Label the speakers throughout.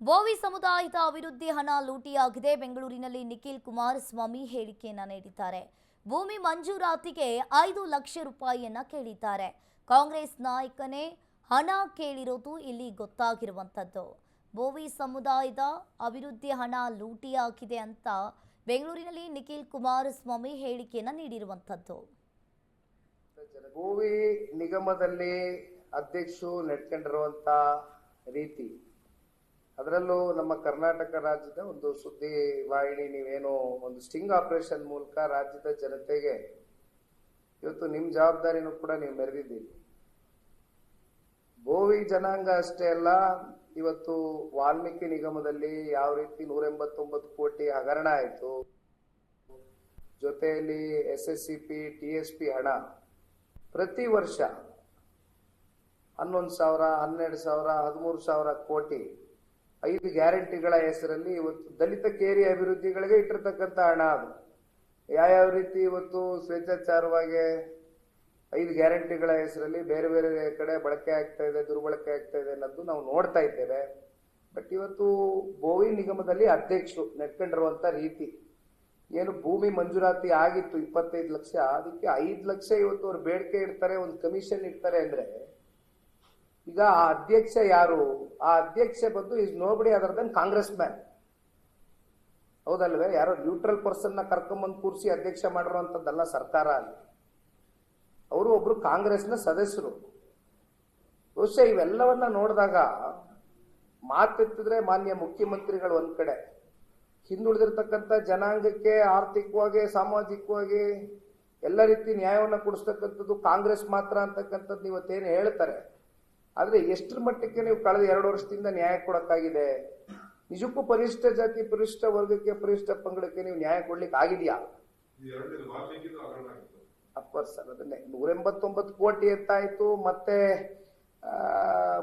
Speaker 1: ಬೋವಿ ಸಮುದಾಯದ ಅಭಿವೃದ್ಧಿ ಹಣ ಲೂಟಿಯಾಗಿದೆ. ಬೆಂಗಳೂರಿನಲ್ಲಿ ನಿಖಿಲ್ ಕುಮಾರಸ್ವಾಮಿ ಹೇಳಿಕೆಯನ್ನ ನೀಡಿದ್ದಾರೆ. ಭೂಮಿ ಮಂಜೂರಾತಿಗೆ 5 ಲಕ್ಷ ರೂಪಾಯಿಯನ್ನ ಕೇಳಿದ್ದಾರೆ. ಕಾಂಗ್ರೆಸ್ ನಾಯಕನೇ ಹಣ ಕೇಳಿರೋದು ಇಲ್ಲಿ ಗೊತ್ತಾಗಿರುವಂತದ್ದು. ಬೋವಿ ಸಮುದಾಯದ ಅಭಿವೃದ್ಧಿ ಹಣ ಲೂಟಿಯಾಗಿದೆ ಅಂತ ಬೆಂಗಳೂರಿನಲ್ಲಿ ನಿಖಿಲ್ ಕುಮಾರಸ್ವಾಮಿ ಹೇಳಿಕೆಯನ್ನ ನೀಡಿರುವಂತದ್ದು.
Speaker 2: ಬೋವಿ ನಿಗಮದಲ್ಲಿ ಅಧ್ಯಕ್ಷರು ನಡ್ಕೊಂಡಿರುವಂತ ರೀತಿ, ಅದರಲ್ಲೂ ನಮ್ಮ ಕರ್ನಾಟಕ ರಾಜ್ಯದ ಒಂದು ಸುದ್ದಿ ವಾಹಿನಿ ನೀವೇನೋ ಒಂದು ಸ್ಟಿಂಗ್ ಆಪರೇಷನ್ ಮೂಲಕ ರಾಜ್ಯದ ಜನತೆಗೆ ಇವತ್ತು ನಿಮ್ಮ ಜವಾಬ್ದಾರಿನೂ ಕೂಡ ನೀವು ಮೆರೆದಿದ್ದೀರಿ. ಬೋವಿ ಜನಾಂಗ ಅಷ್ಟೇ ಅಲ್ಲ, ಇವತ್ತು ವಾಲ್ಮೀಕಿ ನಿಗಮದಲ್ಲಿ ಯಾವ ರೀತಿ 189 ಕೋಟಿ ಹಗರಣ ಆಯಿತು, ಜೊತೆಯಲ್ಲಿ SSCP TSP ಹಣ ಪ್ರತಿ ವರ್ಷ 11,000, 12,000, 13,000 ಕೋಟಿ 5 ಗ್ಯಾರಂಟಿಗಳ ಹೆಸರಲ್ಲಿ ಇವತ್ತು ದಲಿತ ಕೇರಿ ಅಭಿವೃದ್ಧಿಗಳಿಗೆ ಇಟ್ಟಿರ್ತಕ್ಕಂಥ ಹಣ. ಅದು ಯಾವ ರೀತಿ ಇವತ್ತು ಸ್ವೇಚ್ಛಾಚಾರವಾಗಿ 5 ಗ್ಯಾರಂಟಿಗಳ ಹೆಸರಲ್ಲಿ ಬೇರೆ ಬೇರೆ ಕಡೆ ಬಳಕೆ ಆಗ್ತಾ ಇದೆ, ದುರ್ಬಳಕೆ ಆಗ್ತಾ ಇದೆ ಅನ್ನೋದು ನಾವು ನೋಡ್ತಾ ಇದ್ದೇವೆ. ಬಟ್ ಇವತ್ತು ಬೋವಿ ನಿಗಮದಲ್ಲಿ ಅಧ್ಯಕ್ಷರು ನಡ್ಕೊಂಡಿರುವಂತ ರೀತಿ ಏನು, ಭೂಮಿ ಮಂಜೂರಾತಿ ಆಗಿತ್ತು 25 ಲಕ್ಷ, ಅದಕ್ಕೆ 5 ಲಕ್ಷ ಇವತ್ತು ಅವ್ರು ಬೇಡಿಕೆ ಇಡ್ತಾರೆ, ಒಂದು ಕಮಿಷನ್ ಇಡ್ತಾರೆ ಅಂದ್ರೆ ಈಗ ಆ ಅಧ್ಯಕ್ಷ ಯಾರು? ಆ ಅಧ್ಯಕ್ಷ ಬಂದು is nobody other than Congress man, ಹೌದಲ್ವೇ? ಯಾರೋ ನ್ಯೂಟ್ರಲ್ ಪರ್ಸನ್ ನ ಕರ್ಕೊಂಬಂದು ಕೂರಿಸಿ ಅಧ್ಯಕ್ಷ ಮಾಡಿರುವಂತದ್ದಲ್ಲ ಸರ್ಕಾರ. ಅಲ್ಲಿ ಅವರು ಒಬ್ರು ಕಾಂಗ್ರೆಸ್ನ ಸದಸ್ಯರು. ಬಹುಶಃ ಇವೆಲ್ಲವನ್ನ ನೋಡಿದಾಗ ಮಾತೆತ್ತಿದ್ರೆ ಮಾನ್ಯ ಮುಖ್ಯಮಂತ್ರಿಗಳು ಒಂದ್ ಕಡೆ, ಹಿಂದುಳಿದಿರ್ತಕ್ಕಂಥ ಜನಾಂಗಕ್ಕೆ ಆರ್ಥಿಕವಾಗಿ ಸಾಮಾಜಿಕವಾಗಿ ಎಲ್ಲ ರೀತಿ ನ್ಯಾಯವನ್ನು ಕೊಡಿಸ್ತಕ್ಕಂಥದ್ದು ಕಾಂಗ್ರೆಸ್ ಮಾತ್ರ ಅಂತಕ್ಕಂಥದ್ದು ಇವತ್ತೇನು ಹೇಳ್ತಾರೆ. ಆದ್ರೆ ಎಷ್ಟರ ಮಟ್ಟಕ್ಕೆ ನೀವು ಕಳೆದ 2 ವರ್ಷದಿಂದ ನ್ಯಾಯ ಕೊಡಕ್ಕಾಗಿದೆ? ನಿಜಕ್ಕೂ ಪರಿಶಿಷ್ಟ ಜಾತಿ, ಪರಿಶಿಷ್ಟ ವರ್ಗಕ್ಕೆ, ಪರಿಶಿಷ್ಟ ಪಂಗಡಕ್ಕೆ ನೀವು ನ್ಯಾಯ ಕೊಡ್ಲಿಕ್ಕೆ ಆಗಿದೆಯಾ? ಅಫ್ಕೋರ್ಸ್ ಸರ್, ಅದನ್ನೇ 189 ಕೋಟಿ ಎತ್ತಾಯ್ತು. ಮತ್ತೆ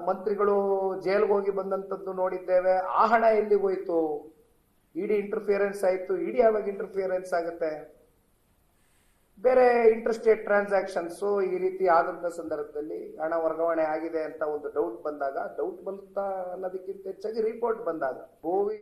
Speaker 2: ಮಂತ್ರಿಗಳು ಜೈಲ್ಗೆ ಹೋಗಿ ಬಂದಂತದ್ದು ನೋಡಿದ್ದೇವೆ. ಆ ಹಣ ಎಲ್ಲಿಗೆ ಹೋಯ್ತು? ಇಡಿ ಇಂಟರ್ಫಿಯರೆನ್ಸ್ ಆಯ್ತು. ಇಡಿ ಯಾವಾಗ ಇಂಟರ್ಫಿಯರೆನ್ಸ್ ಆಗುತ್ತೆ? ಬೇರೆ ಇಂಟರ್ಸ್ಟೇಟ್ ಟ್ರಾನ್ಸಾಕ್ಷನ್ಸ್ ಈ ರೀತಿ ಆದಂತ ಸಂದರ್ಭದಲ್ಲಿ ಹಣ ವರ್ಗಾವಣೆ ಆಗಿದೆ ಅಂತ ಒಂದು ಡೌಟ್ ಬಂದಾಗ, ಡೌಟ್ ಬಂತ ಅನ್ನೋದಕ್ಕಿಂತ ಹೆಚ್ಚಾಗಿ ರಿಪೋರ್ಟ್ ಬಂದಾಗ ಬೋವಿ